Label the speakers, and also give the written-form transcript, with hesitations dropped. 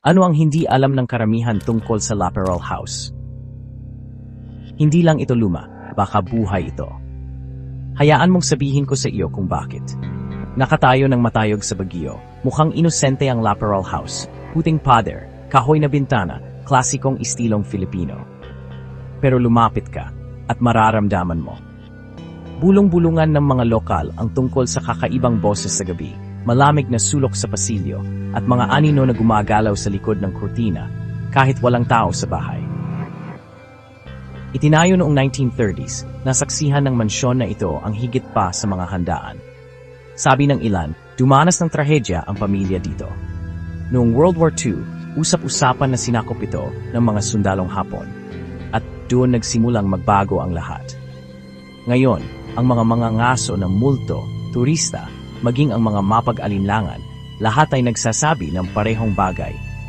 Speaker 1: Ano ang hindi alam ng karamihan tungkol sa Laperle House? Hindi lang ito luma, baka buhay ito. Hayaan mong sabihin ko sa iyo kung bakit. Nakatayo ng matayog sa bagyo, mukhang inosente ang Laperle House, puting pader, kahoy na bintana, klasikong istilong Filipino. Pero lumapit ka, at mararamdaman mo. Bulong-bulungan ng mga lokal ang tungkol sa kakaibang boses sa gabi, malamig na sulok sa pasilyo, at mga anino na gumagalaw sa likod ng kurtina, kahit walang tao sa bahay. Itinayo noong 1930s, nasaksihan ng mansyon na ito ang higit pa sa mga handaan. Sabi ng ilan, dumanas ng trahedya ang pamilya dito. Noong World War II, usap-usapan na sinakop ito ng mga sundalong Hapon, at doon nagsimulang magbago ang lahat. Ngayon, ang mga mangangaso ng multo, turista, maging ang mga mapag-alinlangan, lahat ay nagsasabi ng parehong bagay.